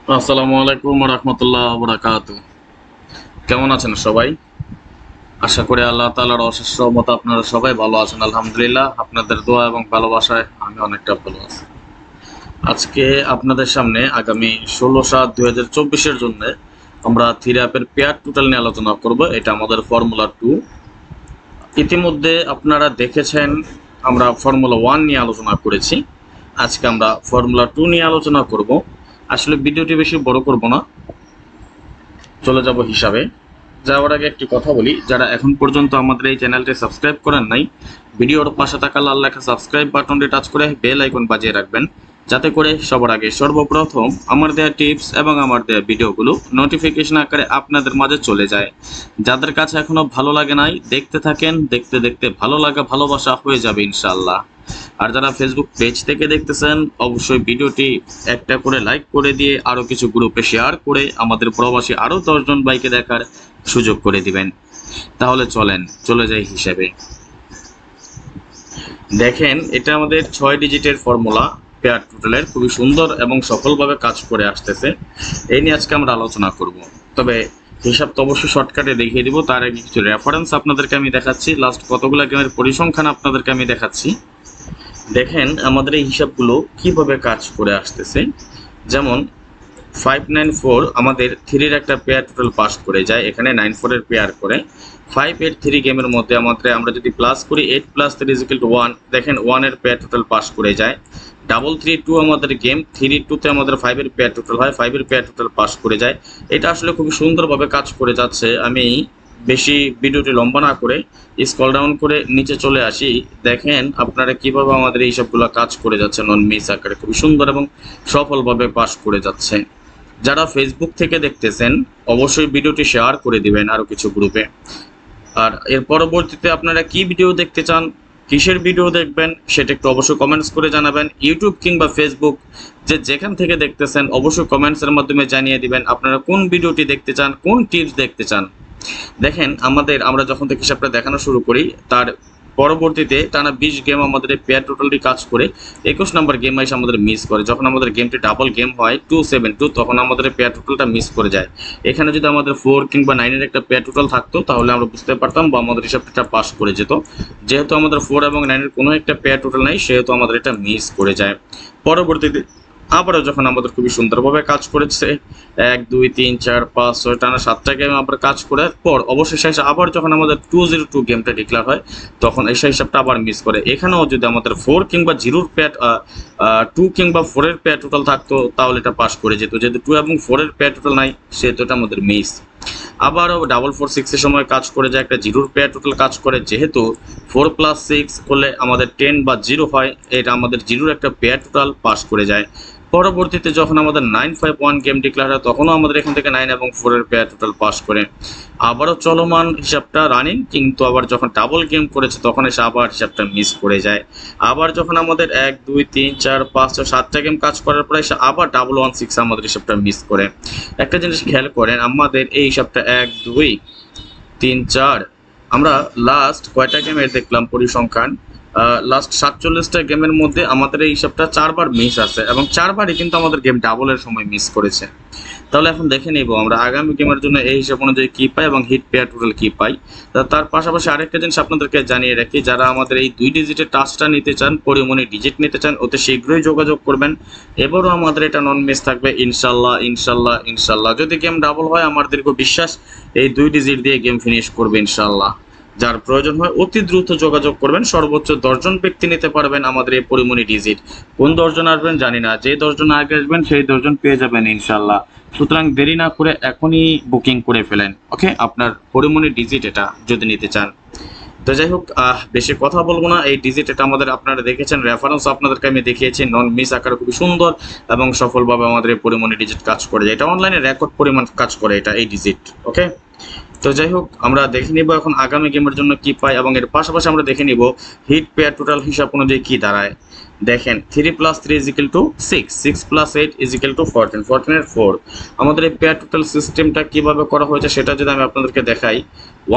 আসসালামু আলাইকুম রহমতুল্লাহ বরাকাতু। কেমন আছেন সবাই? আশা করি আল্লাহ তাআলার অশেষ রহমতে আপনারা সবাই ভালো আছেন। আলহামদুলিল্লাহ, আপনাদের দোয়া এবং ভালোবাসায় আমি অনেকটা ভালো আছি। আজকে আপনাদের সামনে আগামী 16/7/2024 জন্য আমরা থ্রি অ্যাপের পেয়ার টোটাল নিয়ে আলোচনা করব। এটা আমাদের ফর্মুলা 2। ইতিমধ্যে আপনারা দেখেছেন আমরা ফর্মুলা 1 নিয়ে আলোচনা করেছি। আজকে আমরা ফর্মুলা 2 নিয়ে আলোচনা করব। আসলে ভিডিওটি বেশি বড় করব না, চলে যাব হিসাবে। যাওয়ার আগে একটি কথা বলি, যারা এখন পর্যন্ত আমাদের এই চ্যানেলটি সাবস্ক্রাইব করেন নাই, ভিডিওর পাশে থাকা লাল লেখা সাবস্ক্রাইব বাটনটি টাচ করে বেল আইকন বাজিয়ে রাখবেন, যাতে করে সবার আগে সর্বপ্রথম আমার দেওয়া টিপস এবং আমার দেওয়া ভিডিওগুলো নোটিফিকেশন আকারে আপনাদের মাঝে চলে যায়। যাদের কাছে এখনো ভালো লাগে নাই, দেখতে থাকেন, দেখতে দেখতে ভালো লাগা ভালোবাসা হয়ে যাবে ইনশাআল্লাহ। আর যারা ফেসবুক পেজ থেকে দেখতেছেন, অবশ্যই ভিডিওটি একটা করে লাইক করে দিয়ে আরও কিছু গ্রুপে শেয়ার করে আমাদের প্রবাসী আরও 10 জন ভাইকে দেখার সুযোগ করে দিবেন। তাহলে চলেন চলে যাই হিসেবে। দেখেন, এটা আমাদের 6 ডিজিটের ফর্মুলা পেয়ার টোটালের, খুবই সুন্দর এবং সফলভাবে কাজ করে আসতেছে। এই নিয়ে আজকে আমরা আলোচনা করব। তবে হিসাব তো অবশ্যই শর্টকাটে দেখিয়ে দিব, তার আগে কিছু রেফারেন্স আপনাদেরকে আমি দেখাচ্ছি, লাস্ট কতগুলো গেমের পরিসংখ্যান আপনাদেরকে আমি দেখাচ্ছি। দেখেন আমাদের এই হিসাবগুলো কিভাবে কাজ করে আসতেছে। যেমন 594 আমাদের 3-র একটা পেয়ার টোটাল পাস করে যায়, এখানে 94-এর পেয়ার করে 583 গেমের মধ্যে আমরা যদি প্লাস করি 8 + 3 = 1, দেখেন 1-এর পেয়ার টোটাল পাস করে যায়। 332 আমাদের গেম, 3-2-তে আমাদের 5-এর পেয়ার টোটাল হয়, 5-এর পেয়ার টোটাল পাস করে যায়। এটা আসলে খুবই সুন্দরভাবে কাজ করে যাচ্ছে। আমি বেশি ভিডিওটি লম্বা না করে স্ক্রল ডাউন করে নিচে চলে আসি। দেখেন আপনারা কিভাবে আমাদের এই সবগুলো কাজ করে যাচ্ছে, নন মিস আকারে খুবই সুন্দর এবং সফলভাবে পাস করে যাচ্ছে। যারা ফেসবুক থেকে দেখতেছেন, অবশ্যই ভিডিওটি শেয়ার করে দিবেন আরও কিছু গ্রুপে। আর এর পরবর্তীতে আপনারা কি ভিডিও দেখতে চান, কিসের ভিডিও দেখবেন, সেটা একটু অবশ্যই কমেন্টস করে জানাবেন। ইউটিউব কিংবা ফেসবুক যেখান থেকে দেখতেছেন, অবশ্যই কমেন্টসের মাধ্যমে জানিয়ে দিবেন আপনারা কোন ভিডিওটি দেখতে চান, কোন টিপস দেখতে চান। দেখেন আমরা যখন থেকে হিসাবটা দেখানো শুরু করি, তার পরবর্তীতে টানা 20 গেম আমাদের পেয়ার টোটালটি কাজ করে 21 নম্বর গেম এসে আমাদের মিস করে। যখন আমাদের গেমটি ডাবল গেম হয় 272, তখন আমাদের পেয়ার টোটালটা মিস করে যায়। এখানে যদি আমাদের 4 কিংবা 9-এর একটা পেয়ার টোটাল থাকতো, তাহলে আমরা বুঝতে পারতাম বা আমাদের হিসাবটা পাস করে যেত। যেহেতু আমাদের 4 এবং 9-এর কোনো একটা পেয়ার টোটাল নাই, সেহেতু আমাদের এটা মিস করে যায়। পরবর্তীতে আবারও যখন আমাদের খুবই সুন্দরভাবে কাজ করেছে, 1 2 3 4 5 6 টানা 7টা গেম আমরা কাজ করার পর অবশেষে আবার যখন আমাদের 202 গেমটা ডিক্লেয়ার হয়, তখন এই হিসাবটা আবার মিস করে। এখানেও যদি আমাদের 4 কিংবা 0-র পেয়ার 2 কিংবা 4-এর পেয়ার টোটাল থাকতো, তাহলে এটা পাস করে যেত। যেহেতু 2 এবং 4-এর পেয়ার টোটাল নাই, সেহেতু এটা আমাদের মিস। আবারও 446-এর সময় কাজ করে যায়, একটা 0-র পেয়ার টোটাল কাজ করে। যেহেতু 4 + 6 করলে আমাদের 10 বা 0 হয়, এটা আমাদের 0-র একটা পেয়ার টোটাল পাস করে যায়। পরবর্তীতে যখন আমাদের 951 গেম ডিক্লেয়ার হয়, তখনও আমাদের এখান থেকে 9 এবং 4-এর পেয়ার টোটাল পাস করে। আবারও চলমান হিসাবটা রানিং, কিন্তু আবার যখন ডাবল গেম করেছে, তখন এসে আবার হিসাবটা মিস করে যায়। আবার যখন আমাদের 1 2 3 4 5 6 7টা গেম কাজ করার পরে এসে আবার 116 আমাদের হিসাবটা মিস করে। একটা জিনিস খেয়াল করেন, আমাদের এই হিসাবটা 1 2 3 4 আমরা লাস্ট কয়টা গেমের দেখলাম পরিসংখ্যান, লাস্ট 47টা গেমের মধ্যে আমাদের এই হিসাবটা 4বার মিস আছে, এবং 4বারই কিন্তু আমাদের গেম ডাবলের সময় মিস করেছে। তাহলে এখন দেখে নিব আমরা আগামী গেমের জন্য এই হিসাব অনুযায়ী কী পাই এবং হিট পেয়ার টোটাল কী পাই। তার পাশাপাশি আরেকটা জিনিস আপনাদেরকে জানিয়ে রাখি, যারা আমাদের এই 2 ডিজিটের টাচটা নিতে চান, পরিমণি ডিজিট নিতে চান, অতি শীঘ্রই যোগাযোগ করবেন। এবারও আমাদের এটা নন মিস থাকবে ইনশাল্লাহ ইনশাল্লাহ ইনশাল্লাহ। যদি গেম ডাবল হয়, আমার দীর্ঘ বিশ্বাস এই 2 ডিজিট দিয়ে গেম ফিনিশ করবে ইনশাল্লাহ। যার প্রয়োজন হয় অতি দ্রুত যোগাযোগ করবেন। সর্বোচ্চ 10 জন ব্যক্তি নিতে পারবেন আমাদের এই পরিমণি ডিজিট। কোন 10 জন আসবেন জানি না, যে 10 জন আগে আসবেন সেই 10 জন পেয়ে যাবেন ইনশাল্লাহ। সুতরাং দেরি না করে এখনই বুকিং করে ফেলেন, ওকে, আপনার পরিমণি ডিজিট এটা যদি নিতে চান। তো যাই হোক, বেশি কথা বলবো না। এই ডিজিট এটা আমাদের আপনারা দেখেছেন, রেফারেন্স আপনাদেরকে আমি দেখিয়েছি, নন মিস আকারে খুবই সুন্দর এবং সফলভাবে আমাদের এই পরিমণি ডিজিট কাজ করে যায়। এটা অনলাইনে রেকর্ড পরিমাণ কাজ করে এটা এই ডিজিট, ওকে। তো যাই হোক, আমরা দেখে নিব এখন আগামী গেমের জন্য কি পাই, এবং এর পাশাপাশি আমরা দেখে নিব হিট পেয়ার টোটাল হিসাব অনুযায়ী কি দাঁড়ায়। দেখেন 3 + 3 = 6, 6 + 8 = 14, 14-এর 4। আমাদের এই পেয়ার টোটাল সিস্টেমটা কিভাবে করা হয়েছে সেটা যদি আমি আপনাদেরকে দেখাই,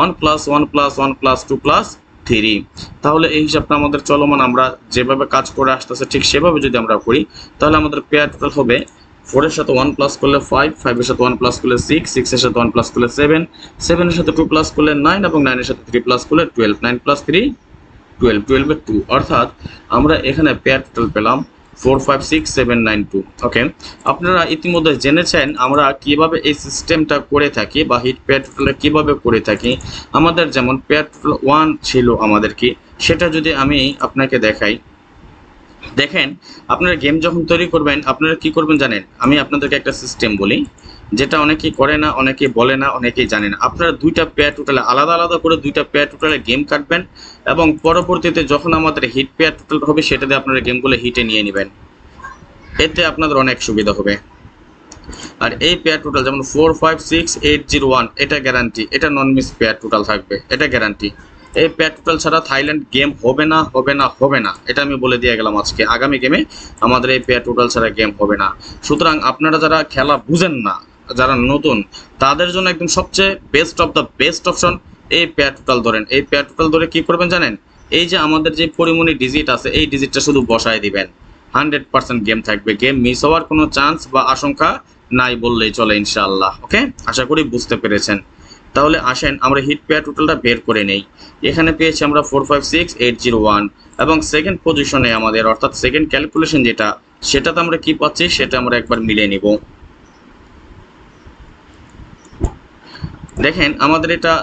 1 + 1 + 1 + 2 + 3। তাহলে এই হিসাবটা আমাদের চলমান, আমরা যেভাবে কাজ করে আসতেছে ঠিক সেভাবে যদি আমরা করি, তাহলে আমাদের পেয়ার টোটাল হবে 4 এর সাথে 1 প্লাস করলে 5, 5 এর সাথে 1 প্লাস করলে 6, 6 এর সাথে 1 প্লাস করলে 7, 7 এর সাথে 2 প্লাস করলে 9 এবং 9 এর সাথে 3 প্লাস করলে 12, 9 প্লাস 3 12, 12 এর 2, অর্থাৎ আমরা এখানে পেয়ার টোটাল পেলাম 4 5 6 7 9 2। ওকে, আপনারা ইতিমধ্যে জেনেছেন আমরা কিভাবে এই সিস্টেমটা করে থাকি বা হিট পেয়ার টোটালে কিভাবে করে থাকি। আমাদের যেমন পেয়ার টোটাল 1 ছিল আমাদের কি, সেটা যদি আমি আপনাকে দেখাই, দেখেন আপনারা গেম যখন তৈরি করবেন আপনারা কি করবেন জানেন, আমি আপনাদেরকে একটা সিস্টেম বলি যেটা অনেকেই করে না, অনেকেই বলে না, অনেকেই জানে না। আপনারা দুইটা পেয়ার টোটালে আলাদা আলাদা করে দুইটা পেয়ার টোটালে গেম কাটবেন এবং পরবর্তীতে যখন আমাদের হিট পেয়ার টোটাল হবে সেটাতে আপনারা গেমগুলো হিটে নিয়ে নেবেন, এতে আপনাদের অনেক সুবিধা হবে। আর এই পেয়ার টোটাল যেমন 4 5 6 8 0 1 এটা গ্যারান্টি, এটা নন মিস পেয়ার টোটাল থাকবে, এটা গ্যারান্টি। এই পেয়ার টোটাল ছাড়া থাইল্যান্ড গেম হবে না, হবে না, হবে না, এটা আমি বলে দিয়ে গেলাম আজকে। আগামী গেমে আমাদের এই পেয়ার টোটাল ছাড়া গেম হবে না। সুতরাং আপনারা যারা খেলা বুঝেন না, যারা নতুন, তাদের জন্য একদম সবচেয়ে best of the best option এই পেয়ার টোটাল ধরেন। এই পেয়ার টোটাল ধরে কি করবেন জানেন, এই যে আমাদের যে পরিমণি ডিজিট আছে এই ডিজিটটা শুধু বসায় দিবেন, 100% গেম থাকবে, গেম মিস হওয়ার কোনো চান্স বা আশঙ্কা নাই বললেই চলে ইনশাআল্লাহ। ওকে, আশা করি বুঝতে পেরেছেন। তাহলে আসেন আমরা হিট পেয়ার টোটালটা বের করে নেই। এখানে পেয়েছি আমরা 4 5 6 8 0 1 এবং সেকেন্ড পজিশনে আমাদের অর্থাৎ সেকেন্ড ক্যালকুলেশন যেটা, সেটাতে আমরা কি পাচ্ছি সেটা আমরা একবার মিলিয়ে নিব। দেখেন আমাদের এটা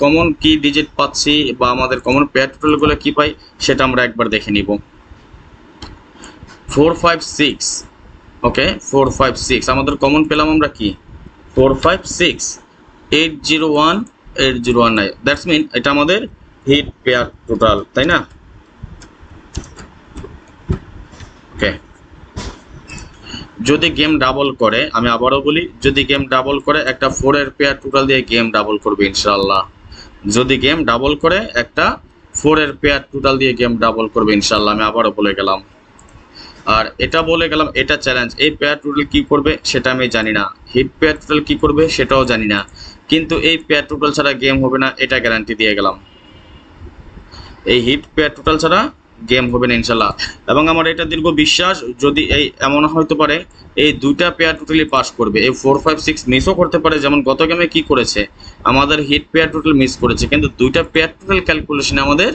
কমন কি ডিজিট পাচ্ছি বা আমাদের কমন পেয়ার টোটালগুলো কি পাই সেটা আমরা একবার দেখে নিব। 4 5 6, ওকে 4 5 6 আমাদের কমন পেলাম আমরা কি 4 5 6 8 0 1 8 0 1 9, দ্যাটস মিন এটা আমাদের হিট পেয়ার টোটাল, তাই না? ওকে, যদি গেম ডাবল করে, আমি আবারও বলি, যদি গেম ডাবল করে একটা 4 এর পেয়ার টোটাল দিয়ে গেম ডাবল করবে ইনশাআল্লাহ। যদি গেম ডাবল করে একটা 4 এর পেয়ার টোটাল দিয়ে গেম ডাবল করবে ইনশাআল্লাহ, আমি আবারও বলে গেলাম। আর এটা বলে গেলাম, এটা চ্যালেঞ্জ। এই পেয়ার টোটাল কি করবে সেটা আমি জানি না, হিট পেয়ার টোটাল কি করবে সেটাও জানি না, কিন্তু এই পেয়ার টোটাল ছাড়া গেম হবে না, এটা গ্যারান্টি দিয়ে গেলাম। এই হিট পেয়ার টোটাল ছাড়া গেম হবে না ইনশাল্লাহ। এবং আমার এটা দীর্ঘ বিশ্বাস, যদি এই এমন হয়তো পারে এই দুইটা পেয়ার টোটালি পাস করবে, এই 4 5 6 মিসও করতে পারে, যেমন গত গেমে কি করেছে আমাদের হিট পেয়ার টোটাল মিস করেছে, কিন্তু দুইটা পেয়ার টোটাল ক্যালকুলেশনে আমাদের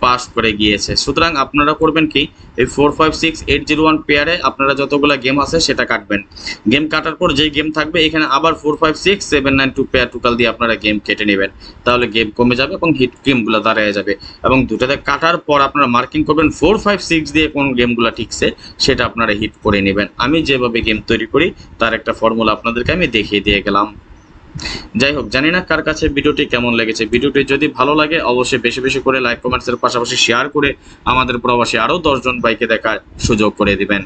পাস করে গিয়েছে। সুতরাং আপনারা করবেন কি, এই 4 5 6 8 0 1 পেয়ারে আপনারা যতগুলো গেম আছে সেটা কাটবেন। গেম কাটার পর যেই গেম থাকবে এখানে আবার 4 5 6 7 9 2 পেয়ার টোটাল দিয়ে আপনারা গেম কেটে নেবেন, তাহলে গেম কমে যাবে এবং হিট গেমগুলো দাঁড়িয়ে যাবে। এবং দুটাতে কাটার পর আপনারা মার্কিং করবেন 4 5 6 দিয়ে কোন গেমগুলো ঠিকছে সেটা আপনারা হিট করে নেবেন। আমি যেভাবে গেম তৈরি করি তার একটা ফর্মুলা আপনাদেরকে আমি দেখিয়ে দিয়ে গেলাম। যাই হোক, জানি না কার কাছে ভিডিওটি কেমন লেগেছে। ভিডিওটি যদি ভালো লাগে অবশ্যই বেশি বেশি করে লাইক কমেন্টসের পাশাপাশি শেয়ার করে আমাদের প্রবাসী আরও 10 জন ভাইকে দেখার সুযোগ করে দিবেন।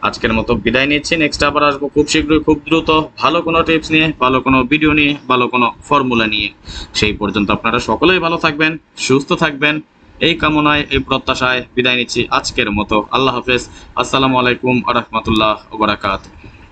আজকের মতো বিদায় নিচ্ছি, নেক্সট আবার আসবো খুব শীঘ্রই, খুব দ্রুত, ভালো কোনো টিপস নিয়ে, ভালো কোনো ভিডিও নিয়ে, ভালো কোনো ফর্মুলা নিয়ে। সেই পর্যন্ত আপনারা সকলেই ভালো থাকবেন, সুস্থ থাকবেন, এই কামনায় এই প্রত্যাশায় বিদায় নিচ্ছি আজকের মতো। আল্লাহ হাফেজ, আসসালামু আলাইকুম ওয়া রাহমাতুল্লাহি ওয়া বারাকাতুহু।